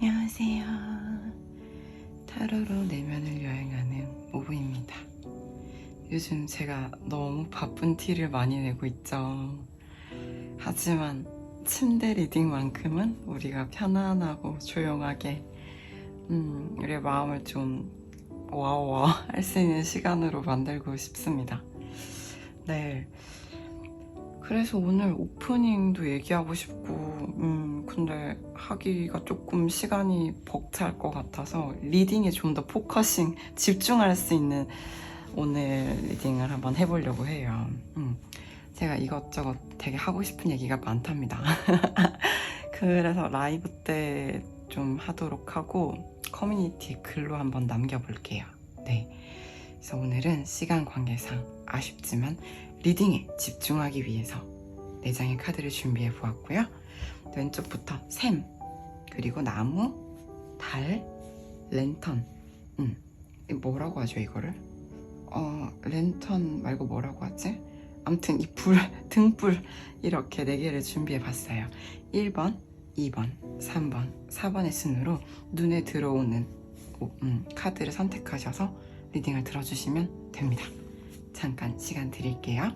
안녕하세요. 타로로 내면을 여행하는 오브입니다. 요즘 제가 너무 바쁜 티를 많이 내고 있죠. 하지만 침대 리딩만큼은 우리가 편안하고 조용하게 우리의 마음을 좀 와와 할 수 있는 시간으로 만들고 싶습니다. 네. 그래서 오늘 오프닝도 얘기하고 싶고 근데 하기가 조금 시간이 벅찰 것 같아서 리딩에 좀 더 포커싱, 집중할 수 있는 오늘 리딩을 한번 해보려고 해요. 제가 이것저것 되게 하고 싶은 얘기가 많답니다. 그래서 라이브 때 좀 하도록 하고 커뮤니티에 글로 한번 남겨볼게요. 네. 그래서 오늘은 시간 관계상 아쉽지만 리딩에 집중하기 위해서 4장의 카드를 준비해 보았고요. 왼쪽부터 샘, 그리고 나무, 달, 랜턴. 뭐라고 하죠 이거를? 랜턴 말고 뭐라고 하지? 아무튼 이 불, 등불 이렇게 4개를 준비해 봤어요. 1번, 2번, 3번, 4번의 순으로 눈에 들어오는 카드를 선택하셔서 리딩을 들어주시면 됩니다. 잠깐 시간 드릴게요.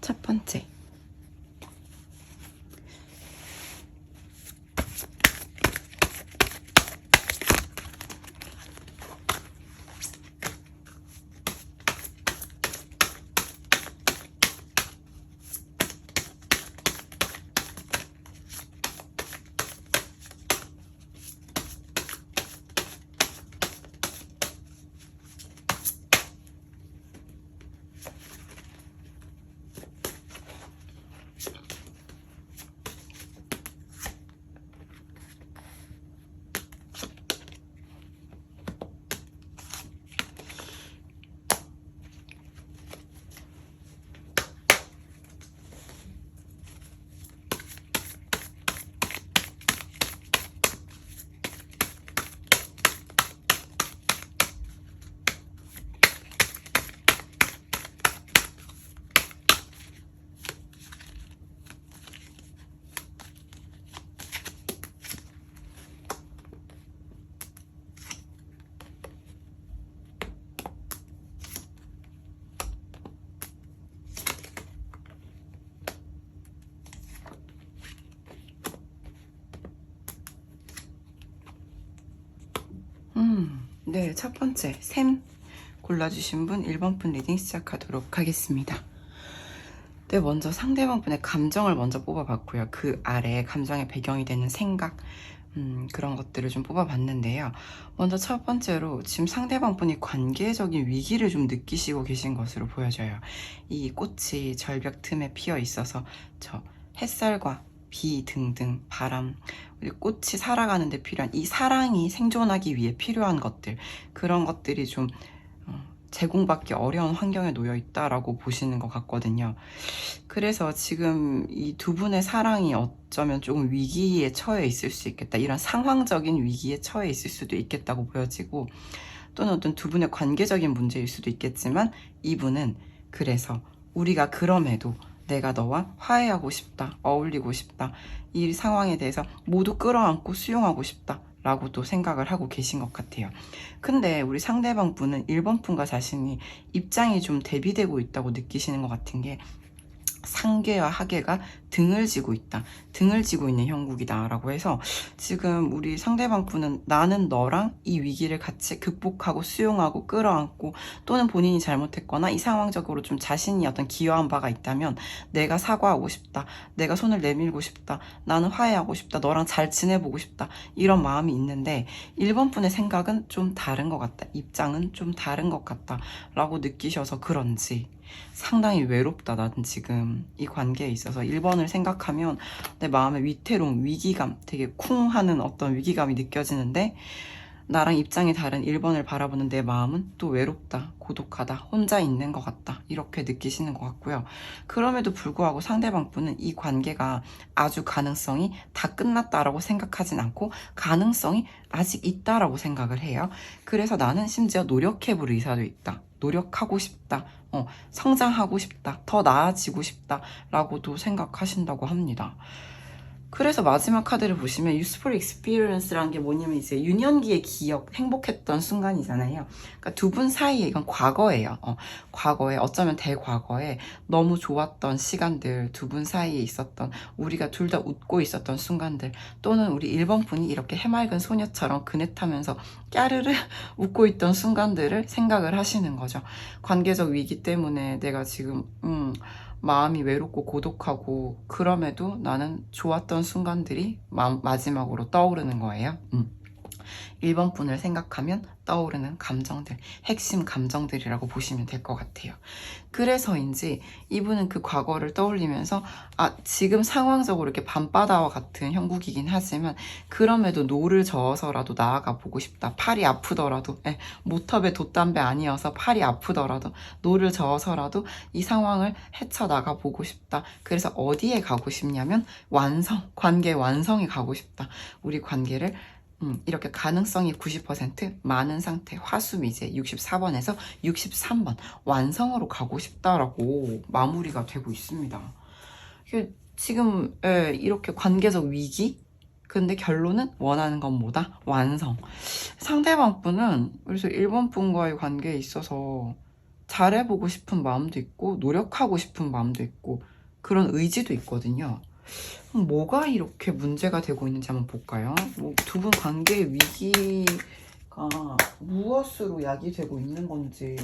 첫 번째, 네, 첫 번째 샘 골라주신 분 1번 분 리딩 시작하도록 하겠습니다. 네, 먼저 상대방 분의 감정을 먼저 뽑아봤고요. 그 아래 감정의 배경이 되는 생각, 그런 것들을 좀 뽑아봤는데요. 먼저 첫 번째로 지금 상대방 분이 관계적인 위기를 좀 느끼시고 계신 것으로 보여져요. 이 꽃이 절벽 틈에 피어 있어서 저 햇살과 비 등등 바람, 꽃이 살아가는 데 필요한 이 사랑이 생존하기 위해 필요한 것들, 그런 것들이 좀 제공받기 어려운 환경에 놓여 있다라고 보시는 것 같거든요. 그래서 지금 이 두 분의 사랑이 어쩌면 조금 위기에 처해 있을 수 있겠다, 이런 상황적인 위기에 처해 있을 수도 있겠다고 보여지고, 또는 어떤 두 분의 관계적인 문제일 수도 있겠지만 이분은 그래서 우리가 그럼에도 내가 너와 화해하고 싶다, 어울리고 싶다, 이 상황에 대해서 모두 끌어안고 수용하고 싶다 라고 또 생각을 하고 계신 것 같아요. 근데 우리 상대방 분은 1번 분과 자신이 입장이 좀 대비되고 있다고 느끼시는 것 같은 게, 상계와 하계가 등을 지고 있다. 등을 지고 있는 형국이다 라고 해서 지금 우리 상대방 분은 나는 너랑 이 위기를 같이 극복하고 수용하고 끌어안고 또는 본인이 잘못했거나 이 상황적으로 좀 자신이 어떤 기여한 바가 있다면 내가 사과하고 싶다. 내가 손을 내밀고 싶다. 나는 화해하고 싶다. 너랑 잘 지내보고 싶다. 이런 마음이 있는데 1번 분의 생각은 좀 다른 것 같다. 입장은 좀 다른 것 같다 라고 느끼셔서 그런지 상당히 외롭다. 나는 지금 이 관계에 있어서 1번을 생각하면 내 마음에 위태로움, 위기감, 되게 쿵 하는 어떤 위기감이 느껴지는데 나랑 입장이 다른 1번을 바라보는 내 마음은 또 외롭다, 고독하다, 혼자 있는 것 같다 이렇게 느끼시는 것 같고요. 그럼에도 불구하고 상대방 분은 이 관계가 아주 가능성이 다 끝났다라고 생각하진 않고 가능성이 아직 있다라고 생각을 해요. 그래서 나는 심지어 노력해볼 의사도 있다. 노력하고 싶다. 성장하고 싶다. 더 나아지고 싶다. 라고도 생각하신다고 합니다. 그래서 마지막 카드를 보시면 Useful Experience라는 게 뭐냐면 이제 유년기의 기억, 행복했던 순간이잖아요. 그러니까 두 분 사이에 이건 과거예요. 과거에 어쩌면 대과거에 너무 좋았던 시간들, 두 분 사이에 있었던 우리가 둘 다 웃고 있었던 순간들 또는 우리 1번 분이 이렇게 해맑은 소녀처럼 그네 타면서 까르르 웃고 있던 순간들을 생각을 하시는 거죠. 관계적 위기 때문에 내가 지금 마음이 외롭고 고독하고 그럼에도 나는 좋았던 순간들이 마지막으로 떠오르는 거예요. 1번 분을 생각하면 떠오르는 감정들, 핵심 감정들이라고 보시면 될 것 같아요. 그래서인지 이분은 그 과거를 떠올리면서 지금 상황적으로 이렇게 밤바다와 같은 형국이긴 하지만 그럼에도 노를 저어서라도 나아가 보고 싶다. 팔이 아프더라도 모터배 돛담배 아니어서 팔이 아프더라도 노를 저어서라도 이 상황을 헤쳐나가 보고 싶다. 그래서 어디에 가고 싶냐면 관계 완성에 가고 싶다. 우리 관계를 이렇게 가능성이 90% 많은 상태 화수미제 64번에서 63번 완성으로 가고 싶다라고 마무리가 되고 있습니다. 지금 이렇게 관계적 위기 근데 결론은 원하는 건 뭐다? 완성. 상대방 분은 그래서 1번 분과의 관계에 있어서 잘해보고 싶은 마음도 있고 노력하고 싶은 마음도 있고 그런 의지도 있거든요. 뭐가 이렇게 문제가 되고 있는지 한번 볼까요? 두 분 관계의 위기가 무엇으로 야기되고 있는 건지.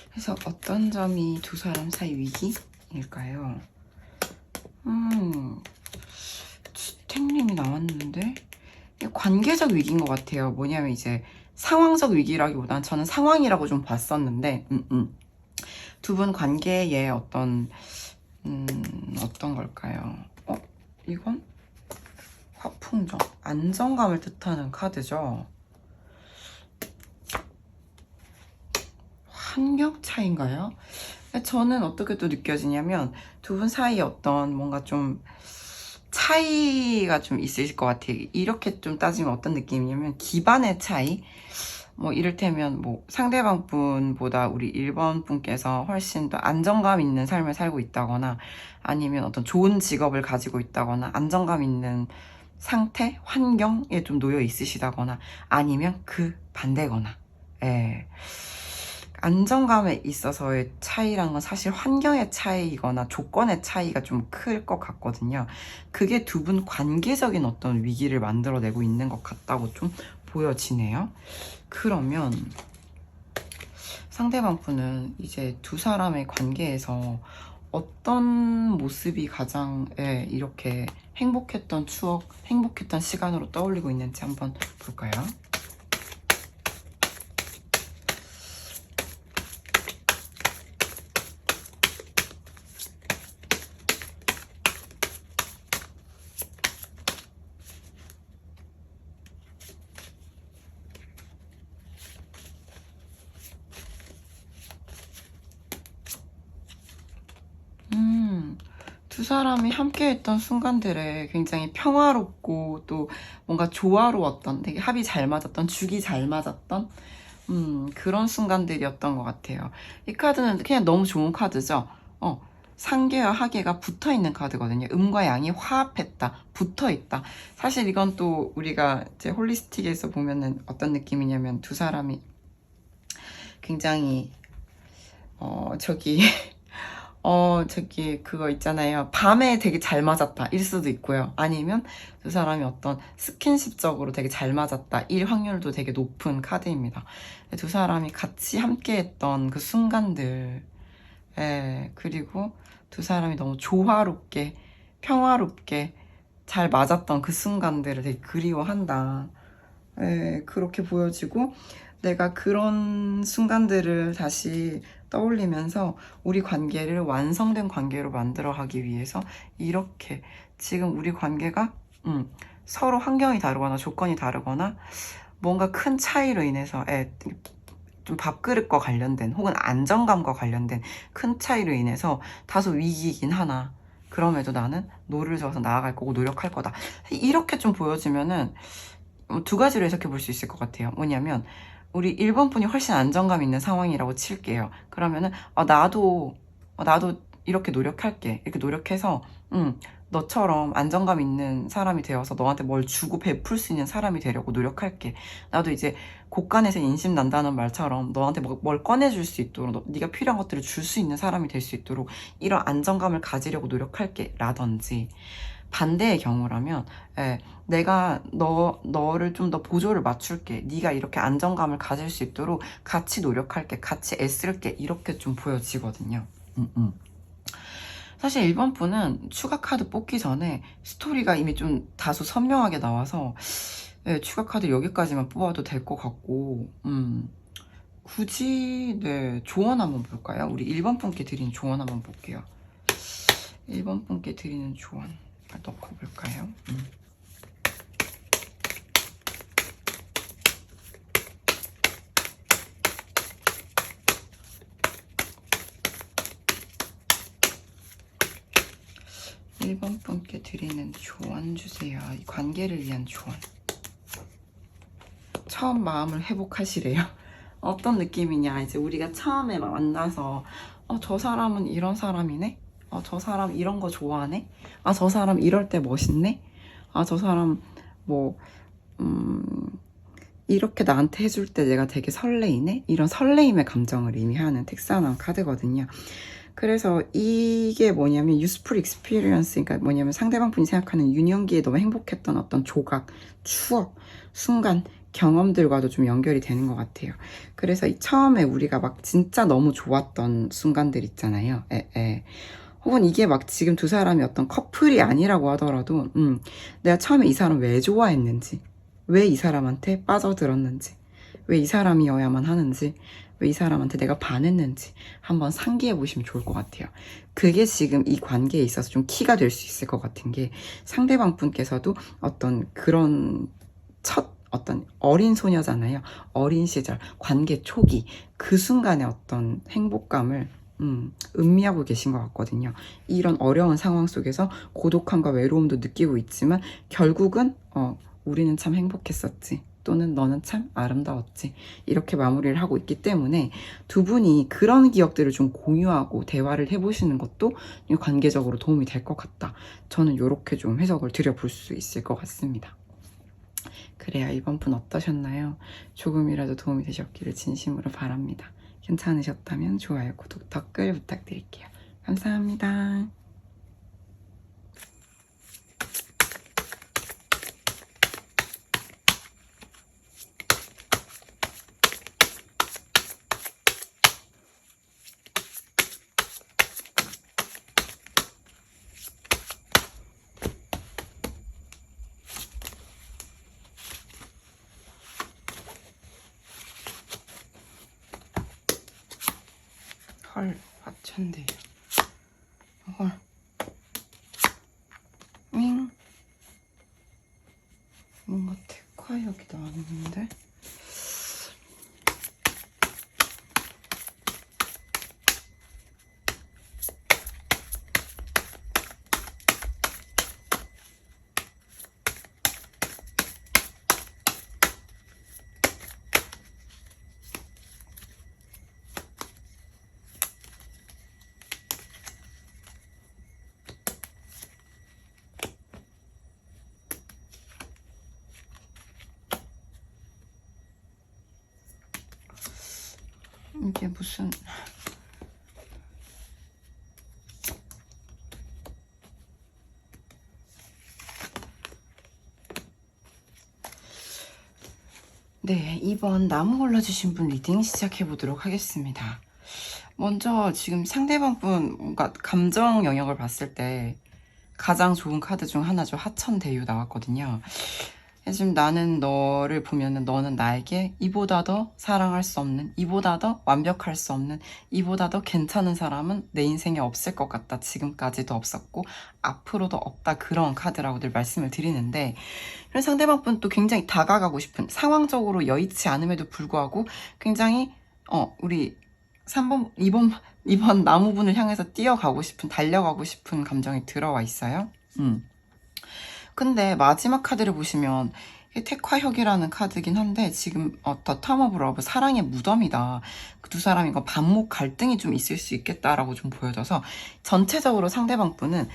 그래서 어떤 점이 두 사람 사이 위기일까요? 주택님이 나왔는데 관계적 위기인 것 같아요. 뭐냐면 이제 상황적 위기라기보단 저는 상황이라고 좀 봤었는데 두 분 관계에 어떤 걸까요? 이건 화풍정, 안정감을 뜻하는 카드죠. 환경 차이인가요? 저는 어떻게 또 느껴지냐면 두 분 사이에 어떤 뭔가 좀 차이가 좀 있으실 것 같아요. 이렇게 좀 따지면 어떤 느낌이냐면 기반의 차이? 이를테면 상대방 분보다 우리 1번 분께서 훨씬 더 안정감 있는 삶을 살고 있다거나 아니면 어떤 좋은 직업을 가지고 있다거나 안정감 있는 상태, 환경에 좀 놓여 있으시다거나 아니면 그 반대거나 안정감에 있어서의 차이란 건 사실 환경의 차이거나 조건의 차이가 좀 클 것 같거든요. 그게 두 분 관계적인 어떤 위기를 만들어내고 있는 것 같다고 좀 보여지네요. 그러면 상대방 분은 이제 두 사람의 관계에서 어떤 모습이 가장 이렇게 행복했던 추억, 행복했던 시간으로 떠올리고 있는지 한번 볼까요? 두 사람이 함께했던 순간들에 굉장히 평화롭고 또 뭔가 조화로웠던 되게 합이 잘 맞았던 죽이 잘 맞았던 그런 순간들이었던 것 같아요. 이 카드는 그냥 너무 좋은 카드죠. 상계와 하계가 붙어있는 카드거든요. 음과 양이 화합했다, 붙어있다. 사실 이건 또 우리가 이제 홀리스틱에서 보면은 어떤 느낌이냐면 두 사람이 굉장히 저기 그거 있잖아요. 밤에 되게 잘 맞았다 일 수도 있고요. 아니면 두 사람이 어떤 스킨십적으로 되게 잘 맞았다 일 확률도 되게 높은 카드입니다. 두 사람이 같이 함께했던 그 순간들, 그리고 두 사람이 너무 조화롭게 평화롭게 잘 맞았던 그 순간들을 되게 그리워한다. 그렇게 보여지고, 내가 그런 순간들을 다시 떠올리면서 우리 관계를 완성된 관계로 만들어 가기 위해서 이렇게 지금 우리 관계가 서로 환경이 다르거나 조건이 다르거나 뭔가 큰 차이로 인해서 좀 밥그릇과 관련된 혹은 안정감과 관련된 큰 차이로 인해서 다소 위기이긴 하나 그럼에도 나는 노를 저어서 나아갈 거고 노력할 거다. 이렇게 좀 보여지면은 두 가지로 해석해 볼 수 있을 것 같아요. 뭐냐면 우리 1번 분이 훨씬 안정감 있는 상황이라고 칠게요. 그러면은 나도 이렇게 노력할게. 이렇게 노력해서 너처럼 안정감 있는 사람이 되어서 너한테 뭘 주고 베풀 수 있는 사람이 되려고 노력할게. 나도 이제 곳간에서 인심 난다는 말처럼 너한테 뭘 꺼내줄 수 있도록 네가 필요한 것들을 줄 수 있는 사람이 될 수 있도록 이런 안정감을 가지려고 노력할게 라든지, 반대의 경우라면 내가 너를 좀 더 보조를 맞출게. 네가 이렇게 안정감을 가질 수 있도록 같이 노력할게. 같이 애쓸게. 이렇게 좀 보여지거든요. 사실 1번 분은 추가 카드 뽑기 전에 스토리가 이미 좀 다소 선명하게 나와서 추가 카드 여기까지만 뽑아도 될 것 같고, 굳이 조언 한번 볼까요? 우리 1번 분께 드리는 조언 한번 볼게요. 1번 분께 드리는 조언 넣고 볼까요? 1번 분께 드리는 조언 주세요. 이 관계를 위한 조언. 처음 마음을 회복하시래요. 어떤 느낌이냐, 이제 우리가 처음에 만나서 저 사람은 이런 사람이네? 저 사람 이런 거 좋아하네? 저 사람 이럴 때 멋있네? 저 사람 뭐 이렇게 나한테 해줄 때 내가 되게 설레이네? 이런 설레임의 감정을 의미하는 텍사나운 카드거든요. 그래서 이게 뭐냐면 useful experience, 그러니까 뭐냐면 상대방 분이 생각하는 유년기에 너무 행복했던 어떤 조각, 추억, 순간, 경험들과도 좀 연결이 되는 것 같아요. 그래서 처음에 우리가 막 진짜 너무 좋았던 순간들 있잖아요. 혹은 이게 막 지금 두 사람이 어떤 커플이 아니라고 하더라도 내가 처음에 이 사람 왜 좋아했는지, 왜 이 사람한테 빠져들었는지, 왜 이 사람이어야만 하는지, 왜 이 사람한테 내가 반했는지 한번 상기해 보시면 좋을 것 같아요. 그게 지금 이 관계에 있어서 좀 키가 될 수 있을 것 같은 게, 상대방 분께서도 어떤 그런 어떤 어린 소녀잖아요. 어린 시절, 관계 초기, 그 순간의 어떤 행복감을 음미하고 계신 것 같거든요. 이런 어려운 상황 속에서 고독함과 외로움도 느끼고 있지만 결국은 우리는 참 행복했었지, 또는 너는 참 아름다웠지, 이렇게 마무리를 하고 있기 때문에 두 분이 그런 기억들을 좀 공유하고 대화를 해보시는 것도 관계적으로 도움이 될 것 같다. 저는 이렇게 좀 해석을 드려볼 수 있을 것 같습니다. 그래요. 이번 분 어떠셨나요? 조금이라도 도움이 되셨기를 진심으로 바랍니다. 괜찮으셨다면 좋아요, 구독, 댓글 부탁드릴게요. 감사합니다. 헐, 화천대유. 헐. 윙. 뭔가 특화역이 나왔는데? 이게 무슨 네, 이번 나무 골라주신 분 리딩 시작해 보도록 하겠습니다. 먼저 지금 상대방 분 뭔가 감정 영역을 봤을 때 가장 좋은 카드 중 하나죠. 하천대유 나왔거든요. 지금 나는 너를 보면은 너는 나에게 이보다 더 사랑할 수 없는, 이보다 더 완벽할 수 없는, 이보다 더 괜찮은 사람은 내 인생에 없을 것 같다. 지금까지도 없었고 앞으로도 없다. 그런 카드라고 늘 말씀을 드리는데, 상대방 분 또 굉장히 다가가고 싶은, 상황적으로 여의치 않음에도 불구하고 굉장히 우리 3번, 2번 나무분을 향해서 뛰어가고 싶은, 달려가고 싶은 감정이 들어와 있어요. 근데 마지막 카드를 보시면 택화혁이라는 카드긴 한데, 지금 더 탐 오브 러브, 사랑의 무덤이다. 그 두 사람이 반목 갈등이 좀 있을 수 있겠다라고 좀 보여져서, 전체적으로 상대방 분은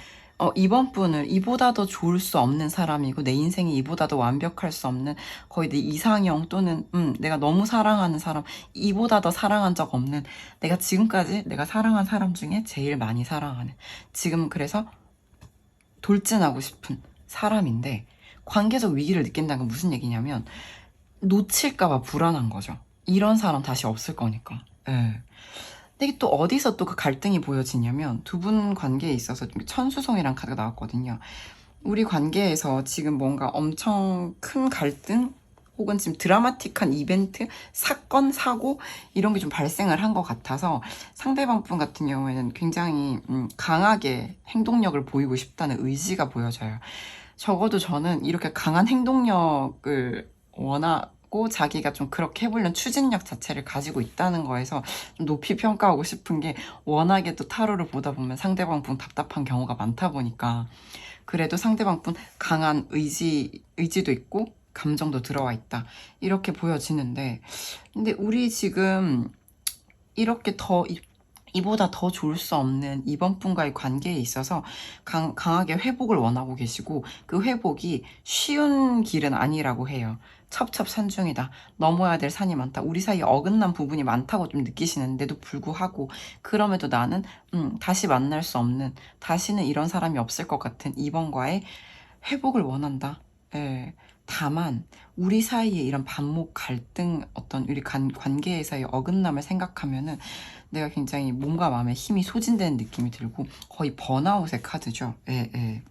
이번 분을 이보다 더 좋을 수 없는 사람이고, 내 인생이 이보다 더 완벽할 수 없는, 거의 내 이상형 또는 내가 너무 사랑하는 사람, 이보다 더 사랑한 적 없는, 내가 지금까지 내가 사랑한 사람 중에 제일 많이 사랑하는, 지금 그래서 돌진하고 싶은 사람인데, 관계적 위기를 느낀다는 건 무슨 얘기냐면 놓칠까봐 불안한 거죠. 이런 사람 다시 없을 거니까. 예. 근데 이게 또 어디서 또 그 갈등이 보여지냐면, 두 분 관계에 있어서 천수성이란 카드가 나왔거든요. 우리 관계에서 지금 뭔가 엄청 큰 갈등, 혹은 지금 드라마틱한 이벤트, 사건, 사고 이런 게 좀 발생을 한 것 같아서, 상대방 분 같은 경우에는 굉장히 강하게 행동력을 보이고 싶다는 의지가 보여져요. 적어도 저는 이렇게 강한 행동력을 원하고 자기가 좀 그렇게 해보려는 추진력 자체를 가지고 있다는 거에서 좀 높이 평가하고 싶은 게, 워낙에 또 타로를 보다 보면 상대방 분 답답한 경우가 많다 보니까, 그래도 상대방 분 강한 의지도 있고 감정도 들어와 있다, 이렇게 보여지는데, 근데 우리 지금 이렇게 이보다 더 좋을 수 없는 이번 분과의 관계에 있어서 강하게 회복을 원하고 계시고, 그 회복이 쉬운 길은 아니라고 해요. 첩첩산중이다. 넘어야 될 산이 많다. 우리 사이에 어긋난 부분이 많다고 좀 느끼시는데도 불구하고, 그럼에도 나는 다시 만날 수 없는, 다시는 이런 사람이 없을 것 같은 이번과의 회복을 원한다. 예. 다만 우리 사이에 이런 반목 갈등, 어떤 우리 관계에서의 어긋남을 생각하면은 내가 굉장히 몸과 마음에 힘이 소진되는 느낌이 들고, 거의 번아웃의 카드죠. 예, 예.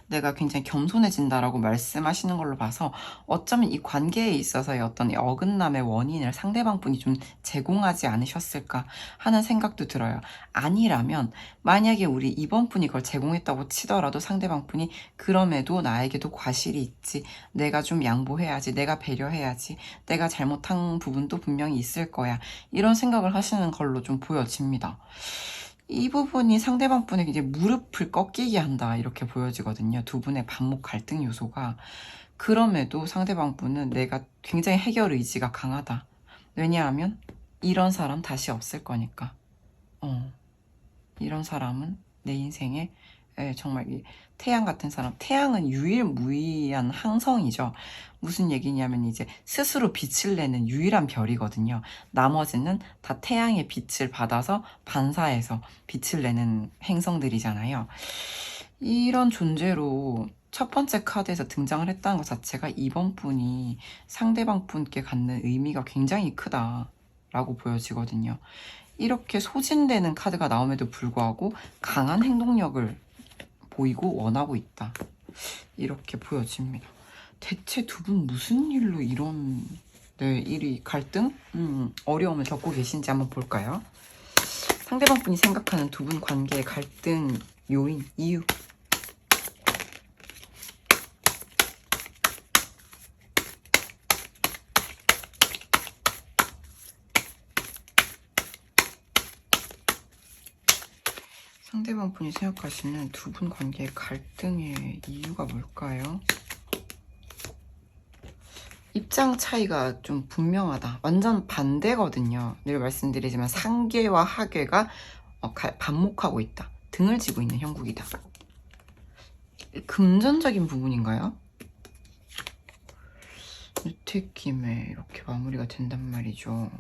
내가 굉장히 겸손해진다라고 말씀하시는 걸로 봐서, 어쩌면 이 관계에 있어서의 어떤 어긋남의 원인을 상대방 분이 좀 제공하지 않으셨을까 하는 생각도 들어요. 아니라면, 만약에 우리 이번 분이 그걸 제공했다고 치더라도 상대방 분이 그럼에도 나에게도 과실이 있지, 내가 좀 양보해야지, 내가 배려해야지, 내가 잘못한 부분도 분명히 있을 거야, 이런 생각을 하시는 걸로 좀 보여집니다. 이 부분이 상대방 분에게 이제 무릎을 꺾이게 한다, 이렇게 보여지거든요. 두 분의 반목 갈등 요소가. 그럼에도 상대방 분은 내가 굉장히 해결 의지가 강하다. 왜냐하면 이런 사람 다시 없을 거니까. 이런 사람은 내 인생에 정말 태양 같은 사람. 태양은 유일무이한 항성이죠. 무슨 얘기냐면 이제 스스로 빛을 내는 유일한 별이거든요. 나머지는 다 태양의 빛을 받아서 반사해서 빛을 내는 행성들이잖아요. 이런 존재로 첫 번째 카드에서 등장을 했다는 것 자체가, 이번 분이 상대방 분께 갖는 의미가 굉장히 크다라고 보여지거든요. 이렇게 소진되는 카드가 나옴에도 불구하고 강한 행동력을 보이고 원하고 있다, 이렇게 보여집니다. 대체 두 분 무슨 일로 이런 일이 갈등? 어려움을 겪고 계신지 한번 볼까요? 상대방 분이 생각하는 두 분 관계의 갈등 요인, 이유. 상대방 분이 생각하시는 두 분 관계의 갈등의 이유가 뭘까요? 입장 차이가 좀 분명하다. 완전 반대거든요. 늘 말씀드리지만 상계와 하계가 반목하고 있다. 등을 지고 있는 형국이다. 금전적인 부분인가요? 유택김에 이렇게 마무리가 된단 말이죠.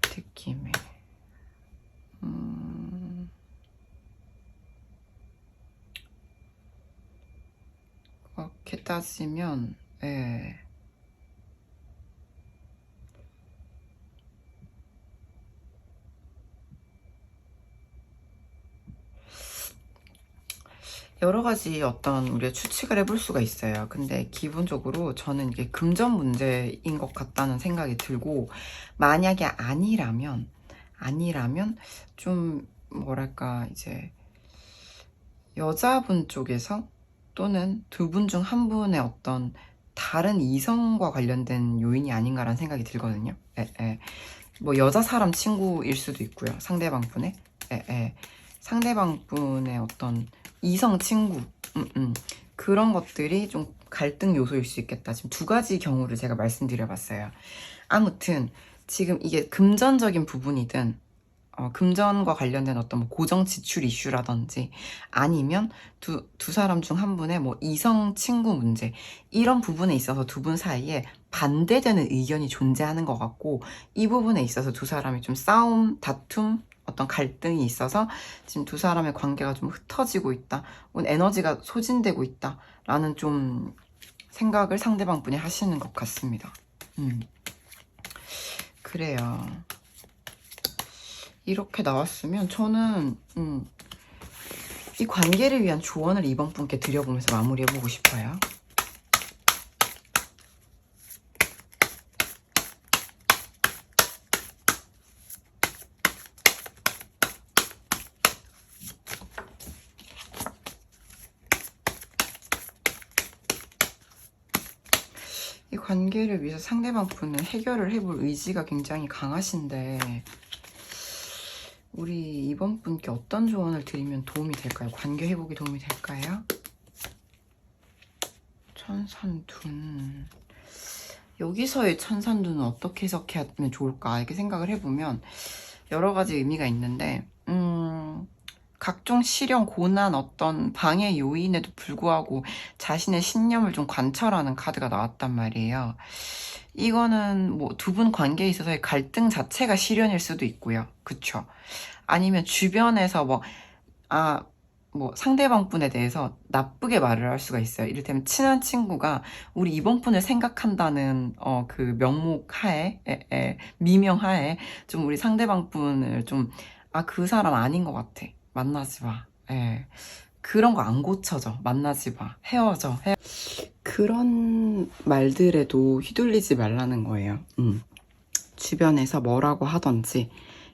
유택김에 그렇게 따지면, 예, 여러 가지 어떤 우리가 추측을 해볼 수가 있어요. 근데 기본적으로 저는 이게 금전 문제인 것 같다는 생각이 들고, 만약에 아니라면 좀 뭐랄까 이제 여자분 쪽에서 또는 두 분 중 한 분의 어떤 다른 이성과 관련된 요인이 아닌가라는 생각이 들거든요. 예, 예. 뭐 여자 사람 친구일 수도 있고요. 상대방 분의 상대방 분의 어떤 이성 친구 그런 것들이 좀 갈등 요소일 수 있겠다. 지금 두 가지 경우를 제가 말씀드려봤어요. 아무튼 지금 이게 금전적인 부분이든 금전과 관련된 어떤 뭐 고정 지출 이슈라든지 아니면 두 사람 중 한 분의 뭐 이성 친구 문제, 이런 부분에 있어서 두 분 사이에 반대되는 의견이 존재하는 것 같고, 이 부분에 있어서 두 사람이 좀 싸움, 다툼, 어떤 갈등이 있어서 지금 두 사람의 관계가 좀 흩어지고 있다, 에너지가 소진되고 있다 라는 좀 생각을 상대방 분이 하시는 것 같습니다. 그래요. 이렇게 나왔으면 저는 이 관계를 위한 조언을 이번 분께 드려보면서 마무리해보고 싶어요. 이 관계를 위해서 상대방 분은 해결을 해볼 의지가 굉장히 강하신데, 우리 이번 분께 어떤 조언을 드리면 도움이 될까요? 관계 회복에 도움이 될까요? 천산둔. 여기서의 천산둔은 어떻게 해석하면 좋을까? 이렇게 생각을 해보면 여러 가지 의미가 있는데, 각종 시련, 고난, 어떤 방해 요인에도 불구하고 자신의 신념을 좀 관철하는 카드가 나왔단 말이에요. 이거는 뭐 두 분 관계에 있어서의 갈등 자체가 시련일 수도 있고요. 그쵸? 아니면 주변에서 뭐 상대방 분에 대해서 나쁘게 말을 할 수가 있어요. 이를테면 친한 친구가 우리 이번 분을 생각한다는 그 명목 하에, 미명 하에 좀 우리 상대방 분을 좀 그 사람 아닌 것 같아, 만나지 마, 그런 거 안 고쳐져, 만나지 마, 헤어져. 그런 말들에도 휘둘리지 말라는 거예요. 주변에서 뭐라고 하던지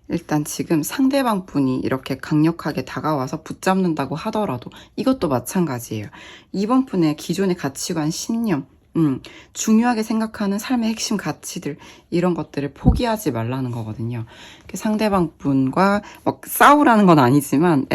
일단 지금 상대방 분이 이렇게 강력하게 다가와서 붙잡는다고 하더라도 이것도 마찬가지예요. 이번 분의 기존의 가치관, 신념, 중요하게 생각하는 삶의 핵심 가치들, 이런 것들을 포기하지 말라는 거거든요. 상대방 분과 싸우라는 건 아니지만,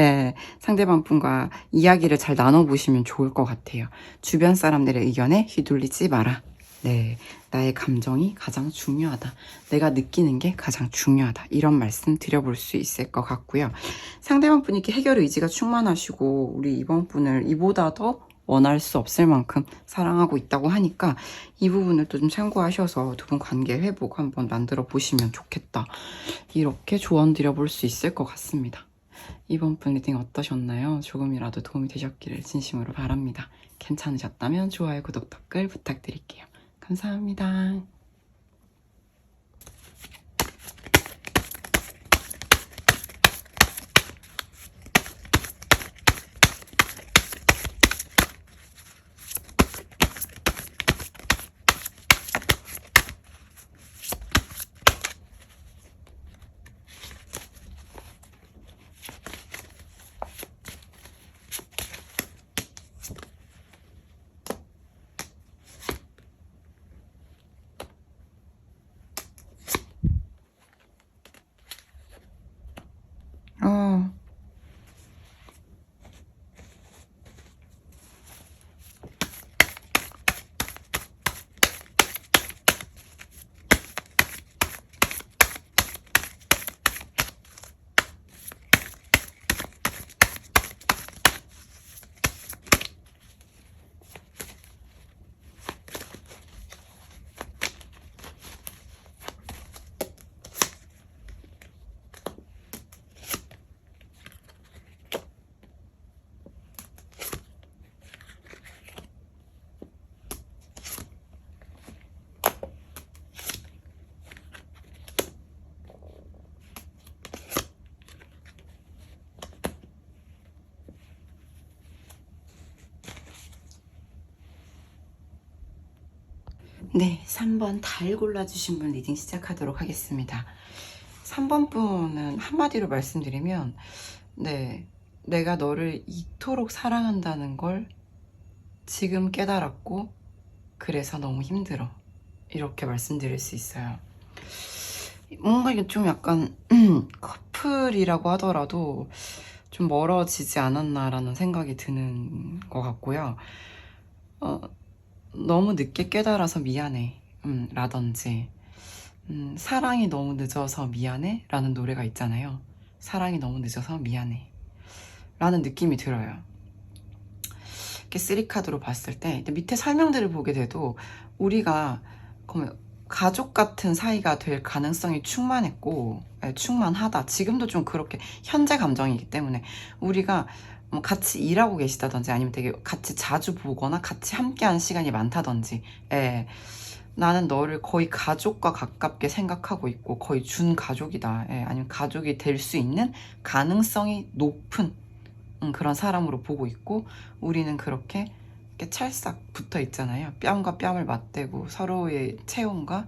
상대방 분과 이야기를 잘 나눠보시면 좋을 것 같아요. 주변 사람들의 의견에 휘둘리지 마라. 네, 나의 감정이 가장 중요하다. 내가 느끼는 게 가장 중요하다. 이런 말씀 드려볼 수 있을 것 같고요. 상대방 분이 해결 의지가 충만하시고 우리 이번 분을 이보다 더 원할 수 없을 만큼 사랑하고 있다고 하니까 이 부분을 또 좀 참고하셔서 두 분 관계 회복 한번 만들어 보시면 좋겠다. 이렇게 조언 드려볼 수 있을 것 같습니다. 이번 분 리딩 어떠셨나요? 조금이라도 도움이 되셨기를 진심으로 바랍니다. 괜찮으셨다면 좋아요, 구독, 댓글 부탁드릴게요. 감사합니다. 네, 3번 달 골라주신 분 리딩 시작하도록 하겠습니다. 3번 분은 한마디로 말씀드리면, 네, 내가 너를 이토록 사랑한다는 걸 지금 깨달았고, 그래서 너무 힘들어. 이렇게 말씀드릴 수 있어요. 뭔가 이게 좀 약간 커플이라고 하더라도 좀 멀어지지 않았나라는 생각이 드는 것 같고요. 너무 늦게 깨달아서 미안해 라든지 사랑이 너무 늦어서 미안해 라는 노래가 있잖아요. 사랑이 너무 늦어서 미안해 라는 느낌이 들어요. 이렇게 3카드로 봤을 때 밑에 설명들을 보게 돼도 우리가 가족 같은 사이가 될 가능성이 충만했고, 충만하다. 지금도 좀 그렇게 현재 감정이기 때문에 우리가 같이 일하고 계시다든지 아니면 되게 같이 자주 보거나 같이 함께하는 시간이 많다든지, 나는 너를 거의 가족과 가깝게 생각하고 있고 거의 준 가족이다. 아니면 가족이 될 수 있는 가능성이 높은 그런 사람으로 보고 있고, 우리는 그렇게 찰싹 붙어 있잖아요. 뺨과 뺨을 맞대고 서로의 체온과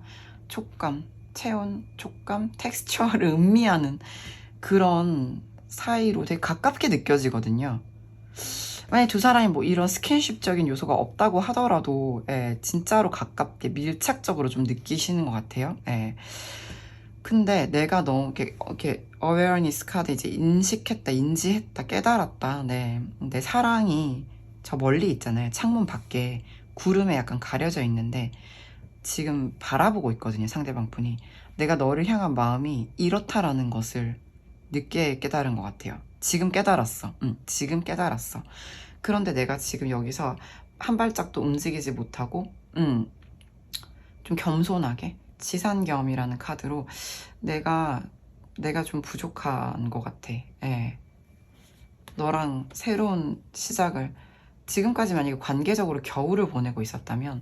촉감, 체온, 촉감, 텍스처를 음미하는 그런 사이로 되게 가깝게 느껴지거든요. 만약 두 사람이 뭐 이런 스킨십적인 요소가 없다고 하더라도 진짜로 가깝게 밀착적으로 좀 느끼시는 것 같아요. 근데 내가 너무 이렇게 awareness 카드 이제 인식했다, 인지했다, 깨달았다. 네, 내 사랑이 저 멀리 있잖아요. 창문 밖에 구름에 약간 가려져 있는데 지금 바라보고 있거든요. 상대방 분이. 내가 너를 향한 마음이 이렇다라는 것을 늦게 깨달은 것 같아요. 지금 깨달았어. 지금 깨달았어. 그런데 내가 지금 여기서 한 발짝도 움직이지 못하고 좀 겸손하게 지산겸이라는 카드로 내가 좀 부족한 것 같아. 너랑 새로운 시작을, 지금까지 만약에 관계적으로 겨울을 보내고 있었다면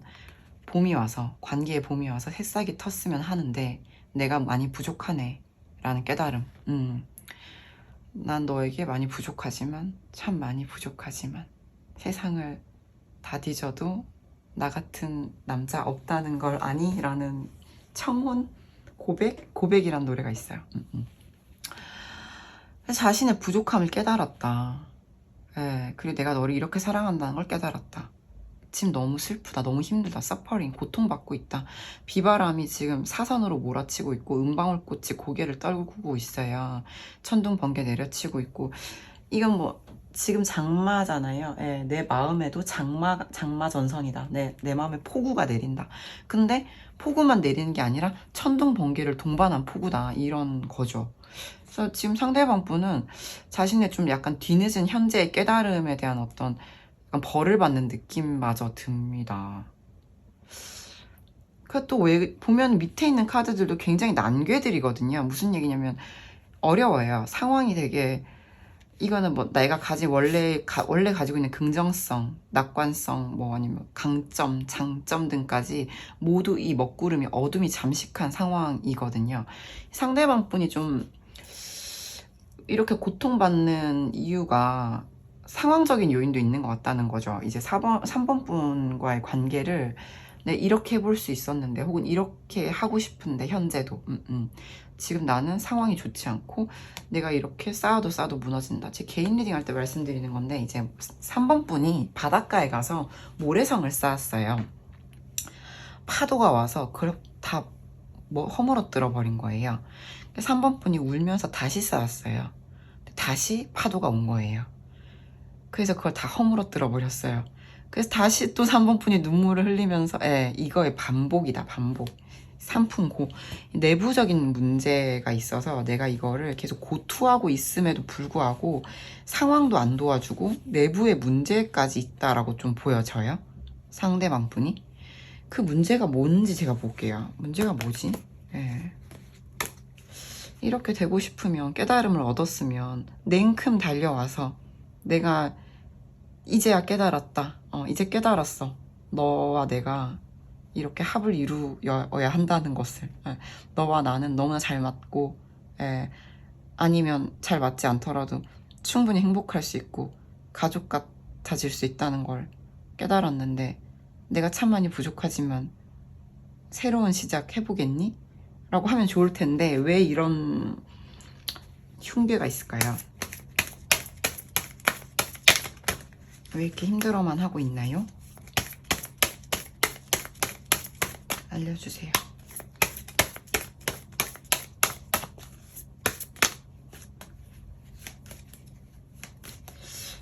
봄이 와서, 관계에 봄이 와서 새싹이 텄으면 하는데 내가 많이 부족하네 라는 깨달음. 난 너에게 많이 부족하지만, 참 많이 부족하지만 세상을 다 뒤져도 나 같은 남자 없다는 걸 아니? 라는 청혼, 고백이란 노래가 있어요. 자신의 부족함을 깨달았다. 그리고 내가 너를 이렇게 사랑한다는 걸 깨달았다. 지금 너무 슬프다, 너무 힘들다, 서퍼링, 고통받고 있다. 비바람이 지금 사선으로 몰아치고 있고 은방울꽃이 고개를 떨구고 있어요. 천둥 번개 내려치고 있고, 이건 뭐 지금 장마잖아요. 내 마음에도 장마 전선이다. 내 마음에 폭우가 내린다. 근데 폭우만 내리는 게 아니라 천둥 번개를 동반한 폭우다, 이런 거죠. 그래서 지금 상대방 분은 자신의 좀 약간 뒤늦은 현재의 깨달음에 대한 어떤 약간 벌을 받는 느낌마저 듭니다. 그 또 왜 보면 밑에 있는 카드들도 굉장히 난괴들이거든요. 무슨 얘기냐면 어려워요. 상황이 되게, 이거는 뭐 내가 원래 가지고 있는 긍정성, 낙관성, 뭐 아니면 강점, 장점 등까지 모두 이 먹구름이, 어둠이 잠식한 상황이거든요. 상대방 분이 좀 이렇게 고통받는 이유가 상황적인 요인도 있는 것 같다는 거죠. 이제 3번 분과의 관계를 이렇게 해볼 수 있었는데, 혹은 이렇게 하고 싶은데, 현재도 지금 나는 상황이 좋지 않고 내가 이렇게 쌓아도 무너진다. 제 개인 리딩 할 때 말씀드리는 건데, 이제 3번 분이 바닷가에 가서 모래성을 쌓았어요. 파도가 와서 그걸 다 허물어뜨려 버린 거예요. 3번 분이 울면서 다시 쌓았어요. 다시 파도가 온 거예요. 그래서 그걸 다 허물어뜨려 버렸어요. 그래서 다시 또 3번 분이 눈물을 흘리면서, 이거의 반복이다, 반복. 산풍고. 내부적인 문제가 있어서 내가 이거를 계속 고투하고 있음에도 불구하고 상황도 안 도와주고 내부의 문제까지 있다라고 좀 보여져요. 상대방 분이. 그 문제가 뭔지 제가 볼게요. 문제가 뭐지? 이렇게 되고 싶으면, 깨달음을 얻었으면 냉큼 달려와서 내가 이제야 깨달았다. 이제 깨달았어. 너와 내가 이렇게 합을 이루어야 한다는 것을. 너와 나는 너무나 잘 맞고, 아니면 잘 맞지 않더라도 충분히 행복할 수 있고 가족 같아질 수 있다는 걸 깨달았는데, 내가 참 많이 부족하지만 새로운 시작 해보겠니? 라고 하면 좋을 텐데 왜 이런 흉배가 있을까요? 왜 이렇게 힘들어만 하고 있나요? 알려주세요.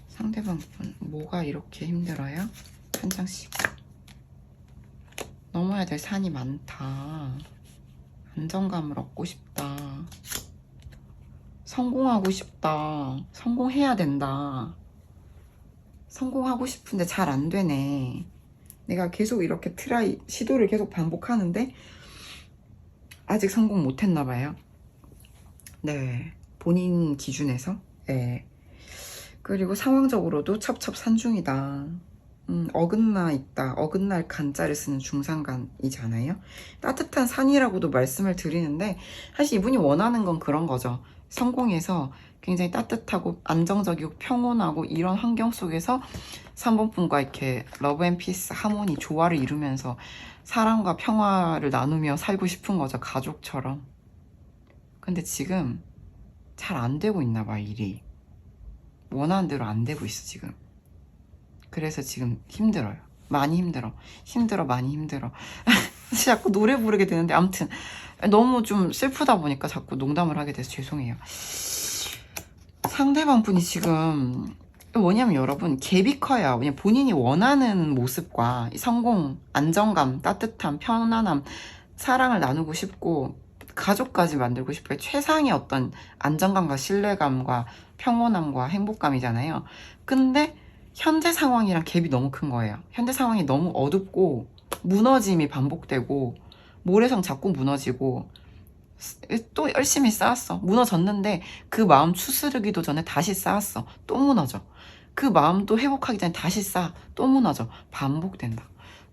상대방 분 뭐가 이렇게 힘들어요? 한 장씩. 넘어야 될 산이 많다. 안정감을 얻고 싶다. 성공하고 싶다. 성공해야 된다. 성공하고 싶은데 잘 안 되네. 내가 계속 이렇게 시도를 계속 반복하는데 아직 성공 못 했나 봐요. 네. 본인 기준에서. 네. 그리고 상황적으로도 첩첩산중이다. 어긋나 있다. 어긋날 간자를 쓰는 중산간이잖아요. 따뜻한 산이라고도 말씀을 드리는데 사실 이분이 원하는 건 그런 거죠. 성공해서 굉장히 따뜻하고 안정적이고 평온하고 이런 환경 속에서 3번 분과 이렇게 러브 앤 피스, 하모니, 조화를 이루면서 사랑과 평화를 나누며 살고 싶은 거죠. 가족처럼. 근데 지금 잘 안 되고 있나 봐, 일이. 원하는 대로 안 되고 있어, 지금. 그래서 지금 힘들어요. 많이 힘들어. 많이 힘들어. 자꾸 노래 부르게 되는데, 아무튼 너무 좀 슬프다 보니까 자꾸 농담을 하게 돼서 죄송해요. 상대방 분이 지금 뭐냐면 여러분, 갭이 커요. 그냥 본인이 원하는 모습과 성공, 안정감, 따뜻함, 편안함, 사랑을 나누고 싶고 가족까지 만들고 싶어요. 최상의 어떤 안정감과 신뢰감과 평온함과 행복감이잖아요. 근데 현재 상황이랑 갭이 너무 큰 거예요. 현재 상황이 너무 어둡고 무너짐이 반복되고 모래성 자꾸 무너지고 또 열심히 쌓았어. 무너졌는데 그 마음 추스르기도 전에 다시 쌓았어. 또 무너져. 그 마음 또 회복하기 전에 다시 쌓아. 또 무너져. 반복된다.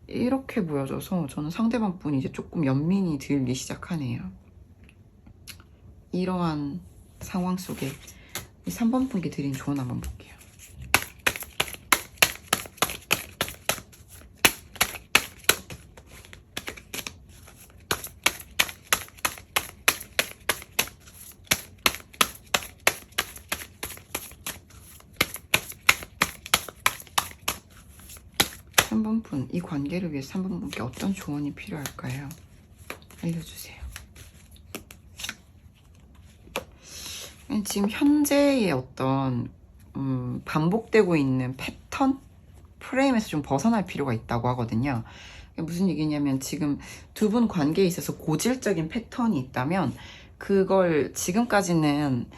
이렇게 보여져서 저는 상대방 분이 이제 조금 연민이 들기 시작하네요. 이러한 상황 속에 이 3번 분께 드린 조언 한번 볼게요. 이 관계를 위해서 3번 분께 어떤 조언이 필요할까요? 알려주세요. 지금 현재의 어떤 반복되고 있는 패턴? 프레임에서 좀 벗어날 필요가 있다고 하거든요. 무슨 얘기냐면 지금 두 분 관계에 있어서 고질적인 패턴이 있다면 그걸 지금까지는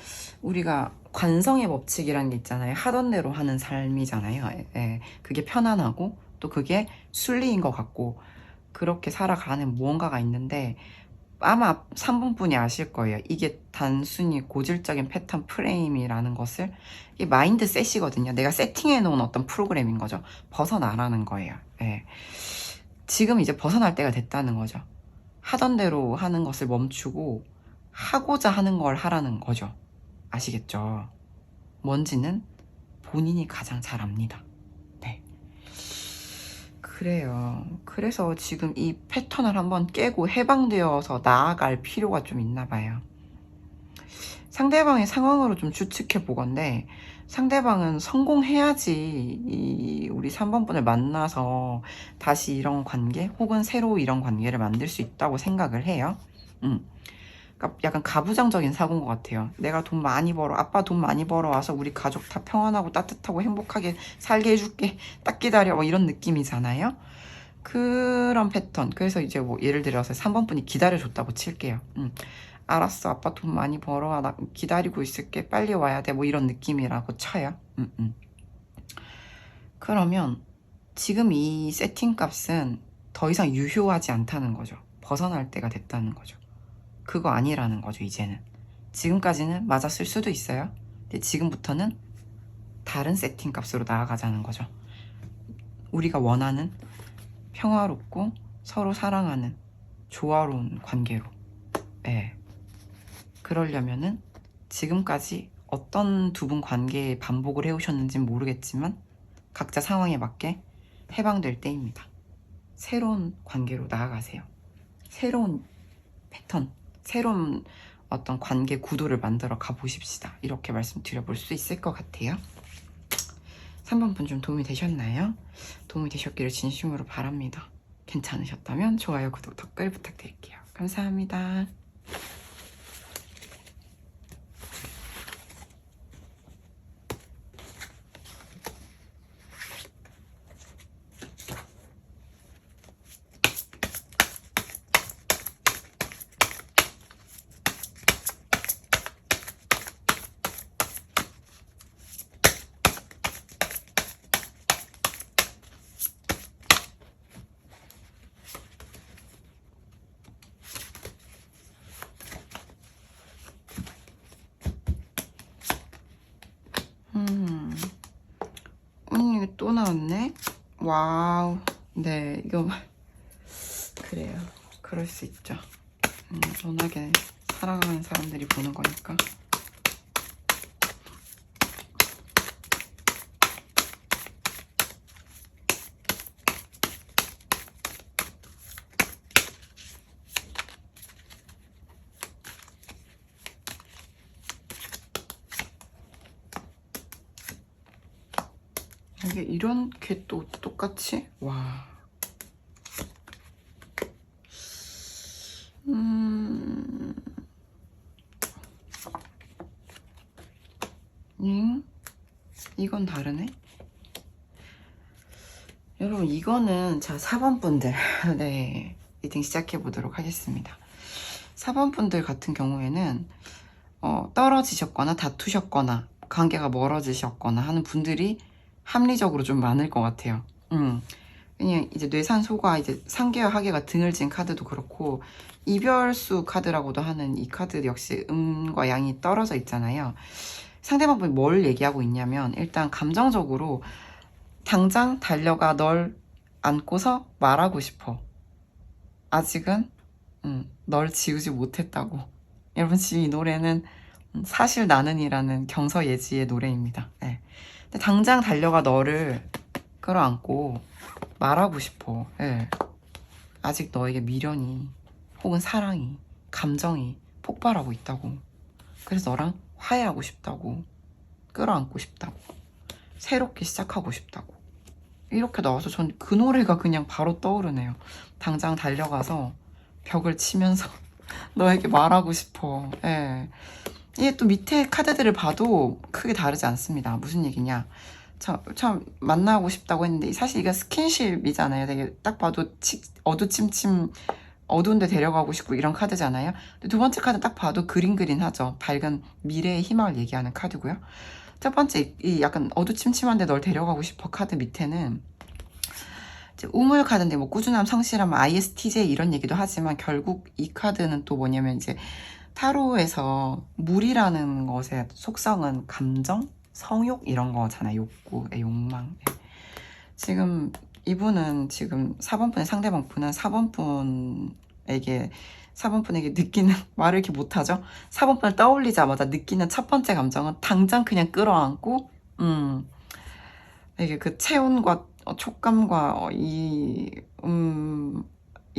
우리가 관성의 법칙이라는 게 있잖아요. 하던 대로 하는 삶이잖아요. 예, 그게 편안하고 또 그게 순리인 것 같고 그렇게 살아가는 무언가가 있는데 아마 3번 분이 아실 거예요. 이게 단순히 고질적인 패턴 프레임이라는 것을 이게 마인드셋이거든요. 내가 세팅해 놓은 어떤 프로그램인 거죠. 벗어나라는 거예요. 예. 지금 이제 벗어날 때가 됐다는 거죠. 하던 대로 하는 것을 멈추고 하고자 하는 걸 하라는 거죠. 아시겠죠? 뭔지는 본인이 가장 잘 압니다. 네. 그래요. 그래서 지금 이 패턴을 한번 깨고 해방되어서 나아갈 필요가 좀 있나 봐요. 상대방의 상황으로 좀 추측해 보건데 상대방은 성공해야지 우리 3번 분을 만나서 다시 이런 관계 혹은 새로 이런 관계를 만들 수 있다고 생각을 해요. 그러니까 약간 가부장적인 사고인 것 같아요. 내가 돈 많이 벌어, 아빠 돈 많이 벌어 와서 우리 가족 다 평안하고 따뜻하고 행복하게 살게 해줄게, 딱 기다려, 뭐 이런 느낌이잖아요. 그런 패턴. 그래서 이제 뭐 예를 들어서 3번 분이 기다려줬다고 칠게요. 알았어, 아빠 돈 많이 벌어와, 나 기다리고 있을게, 빨리 와야 돼, 뭐 이런 느낌이라고 쳐요. 그러면 지금 이 세팅 값은 더 이상 유효하지 않다는 거죠. 벗어날 때가 됐다는 거죠. 그거 아니라는 거죠. 이제는 지금까지는 맞았을 수도 있어요. 근데 지금부터는 다른 세팅 값으로 나아가자는 거죠. 우리가 원하는 평화롭고 서로 사랑하는 조화로운 관계로. 네. 그러려면은 지금까지 어떤 두 분 관계에 반복을 해오셨는지는 모르겠지만 각자 상황에 맞게 해방될 때입니다. 새로운 관계로 나아가세요. 새로운 패턴, 새로운 어떤 관계 구도를 만들어 가보십시다. 이렇게 말씀드려볼 수 있을 것 같아요. 3번 분 좀 도움이 되셨나요? 도움이 되셨기를 진심으로 바랍니다. 괜찮으셨다면 좋아요, 구독, 댓글 부탁드릴게요. 감사합니다. 언니 또 나왔네? 와우. 네, 이거 그래요. 그럴 수 있죠. 워낙에 사랑하는 사람들이 보는 거니까. 이게 이렇게 또 똑같이? 와. 이건 다르네. 여러분, 이거는 자 4번 분들 네, 리딩 시작해 보도록 하겠습니다. 4번 분들 같은 경우에는 떨어지셨거나 다투셨거나 관계가 멀어지셨거나 하는 분들이 합리적으로 좀 많을 것 같아요. 그냥 이제 뇌산소가 이제 상계와 하계가 등을 진 카드도 그렇고, 이별수 카드라고도 하는 이 카드 역시 음과 양이 떨어져 있잖아요. 상대방 분이 뭘 얘기하고 있냐면, 일단 감정적으로 당장 달려가 널 안고서 말하고 싶어. 아직은 널 지우지 못했다고. 여러분, 지금 이 노래는 사실 나는이라는 경서예지의 노래입니다. 네. 근데 당장 달려가 너를 끌어안고 말하고 싶어. 네. 아직 너에게 미련이 혹은 사랑이, 감정이 폭발하고 있다고. 그래서 너랑 화해하고 싶다고. 끌어안고 싶다고. 새롭게 시작하고 싶다고. 이렇게 나와서 전 그 노래가 그냥 바로 떠오르네요. 당장 달려가서 벽을 치면서 너에게 말하고 싶어. 예. 이게 또 밑에 카드들을 봐도 크게 다르지 않습니다. 무슨 얘기냐. 참 만나고 싶다고 했는데, 사실 이게 스킨십이잖아요. 되게 딱 봐도 어두침침 어두운 데 데려가고 싶고 이런 카드잖아요. 근데 두 번째 카드 딱 봐도 그린그린하죠. 밝은 미래의 희망을 얘기하는 카드고요. 첫 번째 이 약간 어두침침한데 널 데려가고 싶어 카드 밑에는 이제 우물 카드인데, 뭐 꾸준함, 성실함, ISTJ 이런 얘기도 하지만, 결국 이 카드는 또 뭐냐면, 이제 타로에서 물이라는 것의 속성은 감정, 성욕 이런 거잖아요. 욕구, 욕망. 지금 이분은 지금 4번 분의 상대방 분은 4번 분에게 느끼는 말을 이렇게 못하죠. 4번 분을 떠올리자마자 느끼는 첫 번째 감정은 당장 그냥 끌어안고 이게 그 체온과 촉감과 이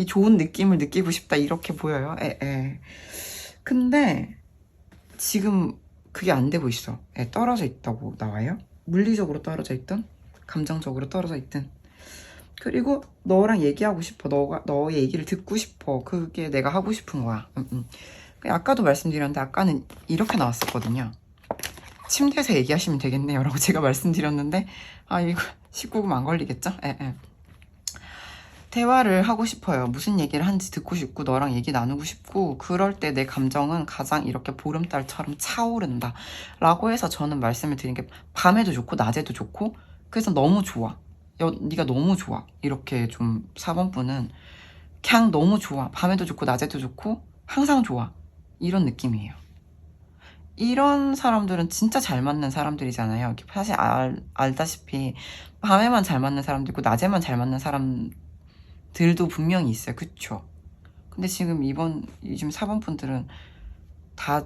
좋은 느낌을 느끼고 싶다, 이렇게 보여요. 근데 지금 그게 안 되고 있어. 떨어져 있다고 나와요. 물리적으로 떨어져 있든 감정적으로 떨어져 있든. 그리고 너랑 얘기하고 싶어. 너의 얘기를 듣고 싶어. 그게 내가 하고 싶은 거야. 아까도 말씀드렸는데, 아까는 이렇게 나왔었거든요. 침대에서 얘기하시면 되겠네요 라고 제가 말씀드렸는데, 이거 19금 안 걸리겠죠? 대화를 하고 싶어요. 무슨 얘기를 하는지 듣고 싶고, 너랑 얘기 나누고 싶고, 그럴 때 내 감정은 가장 이렇게 보름달처럼 차오른다 라고 해서 저는 말씀을 드린 게, 밤에도 좋고 낮에도 좋고, 그래서 너무 좋아. 네가 너무 좋아. 이렇게 좀 4번 분은 그냥 너무 좋아. 밤에도 좋고 낮에도 좋고 항상 좋아. 이런 느낌이에요. 이런 사람들은 진짜 잘 맞는 사람들이잖아요. 사실 알다시피 밤에만 잘 맞는 사람도 있고 낮에만 잘 맞는 사람들도 분명히 있어요. 그쵸? 근데 지금 지금 4번 분들은 다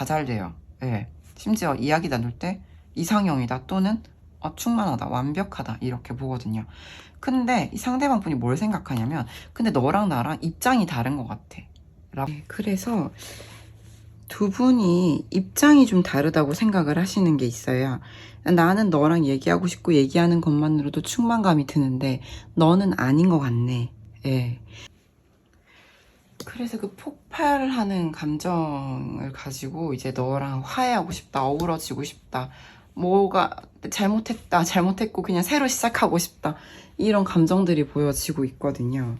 잘 돼요. 네. 심지어 이야기 나눌 때 이상형이다 또는 충만하다, 완벽하다 이렇게 보거든요. 근데 이 상대방 분이 뭘 생각하냐면 근데 너랑 나랑 입장이 다른 것 같아. 그래서 두 분이 입장이 좀 다르다고 생각을 하시는 게 있어요. 나는 너랑 얘기하고 싶고 얘기하는 것만으로도 충만감이 드는데 너는 아닌 것 같네. 예. 그래서 그 폭발하는 감정을 가지고 이제 너랑 화해하고 싶다, 어우러지고 싶다, 뭐가 잘못했다, 잘못했고 그냥 새로 시작하고 싶다, 이런 감정들이 보여지고 있거든요.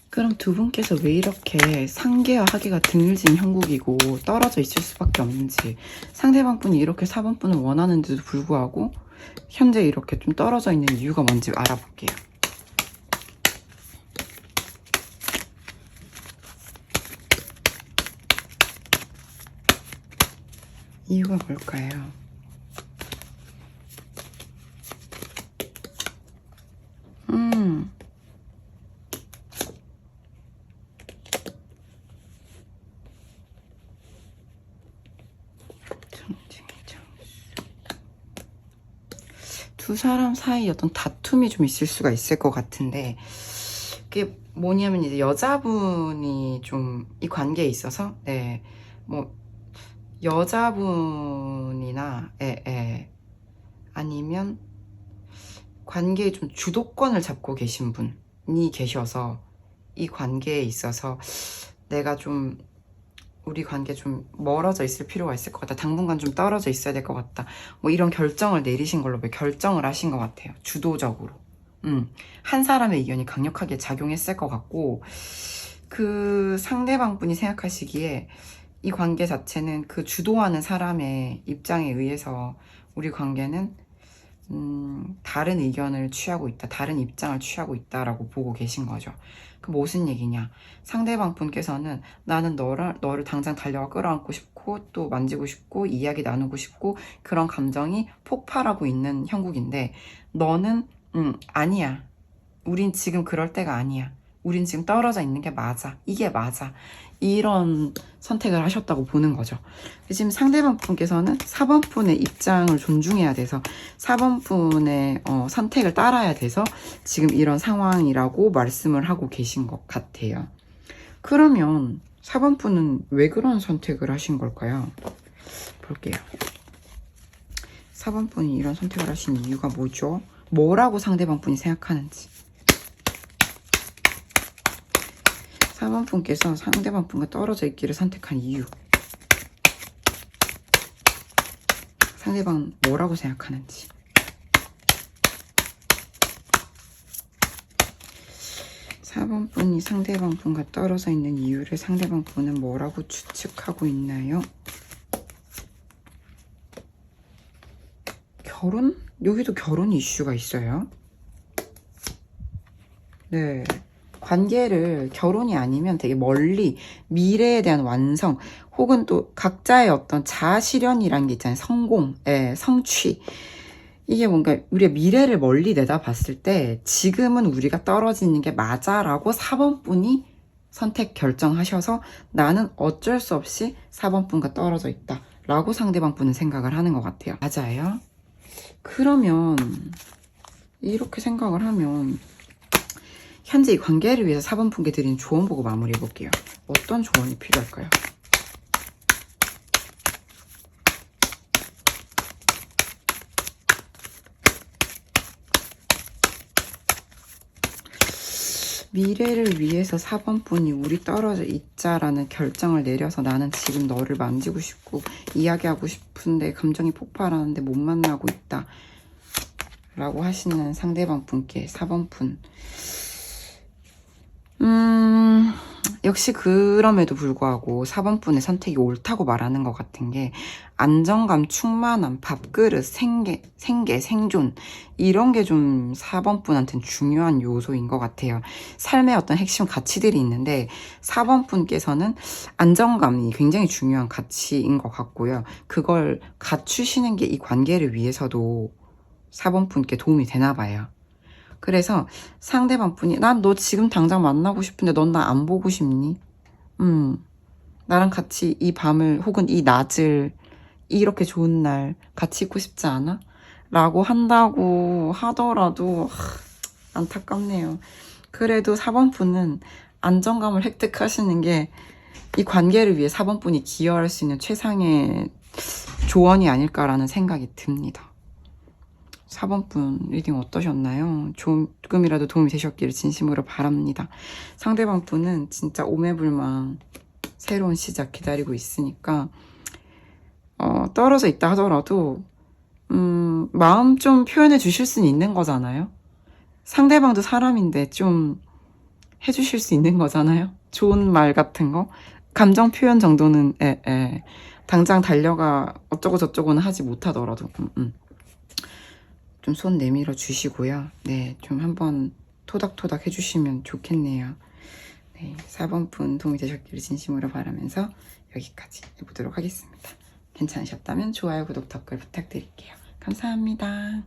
그럼 두 분께서 왜 이렇게 상계와 하계가 드물진 형국이고 떨어져 있을 수밖에 없는지, 상대방 분이 이렇게 4번 분을 원하는데도 불구하고 현재 이렇게 좀 떨어져 있는 이유가 뭔지 알아볼게요. 이유가 뭘까요? 두 사람 사이 어떤 다툼이 좀 있을 수가 있을 것 같은데, 그게 뭐냐면 이제 여자분이 좀 이 관계에 있어서, 네, 뭐 여자분이나 아니면 관계에 좀 주도권을 잡고 계신 분이 계셔서 이 관계에 있어서 내가 좀 우리 관계 좀 멀어져 있을 필요가 있을 것 같다, 당분간 좀 떨어져 있어야 될 것 같다, 뭐 이런 결정을 내리신 걸로 결정을 하신 것 같아요. 주도적으로 한 사람의 의견이 강력하게 작용했을 것 같고, 그 상대방 분이 생각하시기에 이 관계 자체는 그 주도하는 사람의 입장에 의해서 우리 관계는 다른 의견을 취하고 있다, 다른 입장을 취하고 있다라고 보고 계신 거죠. 그 무슨 얘기냐? 상대방 분께서는 나는 너를 당장 달려가 끌어안고 싶고 또 만지고 싶고 이야기 나누고 싶고 그런 감정이 폭발하고 있는 형국인데, 너는 아니야. 우린 지금 그럴 때가 아니야. 우린 지금 떨어져 있는 게 맞아. 이게 맞아. 이런 선택을 하셨다고 보는 거죠. 지금 상대방 분께서는 4번 분의 입장을 존중해야 돼서 4번 분의 선택을 따라야 돼서 지금 이런 상황이라고 말씀을 하고 계신 것 같아요. 그러면 4번 분은 왜 그런 선택을 하신 걸까요? 볼게요. 4번 분이 이런 선택을 하신 이유가 뭐죠? 뭐라고 상대방 분이 생각하는지. 4번 분께서 상대방 분과 떨어져 있기를 선택한 이유. 상대방 뭐라고 생각하는지. (4번) 분이 상대방 분과 떨어져 있는 이유를 상대방 분은 뭐라고 추측하고 있나요? 결혼? 여기도 결혼 이슈가 있어요. 네. 관계를 결혼이 아니면 되게 멀리 미래에 대한 완성 혹은 또 각자의 어떤 자아 실현이라는 게 있잖아요. 성공, 성취. 이게 뭔가 우리의 미래를 멀리 내다봤을 때 지금은 우리가 떨어지는 게 맞아라고 4번 분이 선택 결정하셔서 나는 어쩔 수 없이 4번 분과 떨어져 있다 라고 상대방 분은 생각을 하는 것 같아요. 맞아요? 그러면 이렇게 생각을 하면 현재 이 관계를 위해서 4번 분께 드린 조언 보고 마무리해 볼게요. 어떤 조언이 필요할까요? 미래를 위해서 4번 분이 우리 떨어져 있자라는 결정을 내려서 나는 지금 너를 만지고 싶고 이야기하고 싶은데 감정이 폭발하는데 못 만나고 있다 라고 하시는 상대방 분께 4번 분, 역시 그럼에도 불구하고 4번 분의 선택이 옳다고 말하는 것 같은 게, 안정감, 충만함, 밥그릇, 생존 이런 게 좀 4번 분한테는 중요한 요소인 것 같아요. 삶의 어떤 핵심 가치들이 있는데 4번 분께서는 안정감이 굉장히 중요한 가치인 것 같고요. 그걸 갖추시는 게 이 관계를 위해서도 4번 분께 도움이 되나 봐요. 그래서 상대방 분이 난 너 지금 당장 만나고 싶은데 넌 나 안 보고 싶니? 나랑 같이 이 밤을 혹은 이 낮을 이렇게 좋은 날 같이 있고 싶지 않아? 라고 한다고 하더라도 안타깝네요. 그래도 4번 분은 안정감을 획득하시는 게 이 관계를 위해 4번 분이 기여할 수 있는 최상의 조언이 아닐까라는 생각이 듭니다. 4번 분 리딩 어떠셨나요? 조금이라도 도움이 되셨기를 진심으로 바랍니다. 상대방 분은 진짜 오매불망 새로운 시작 기다리고 있으니까 떨어져 있다 하더라도 마음 좀 표현해 주실 수는 있는 거잖아요. 상대방도 사람인데 좀 해주실 수 있는 거잖아요. 좋은 말 같은 거 감정 표현 정도는 당장 달려가 어쩌고 저쩌고는 하지 못하더라도 좀 손 내밀어 주시고요. 네, 좀 한번 토닥토닥 해주시면 좋겠네요. 네, 4번 분 도움이 되셨기를 진심으로 바라면서 여기까지 해보도록 하겠습니다. 괜찮으셨다면 좋아요, 구독, 댓글 부탁드릴게요. 감사합니다.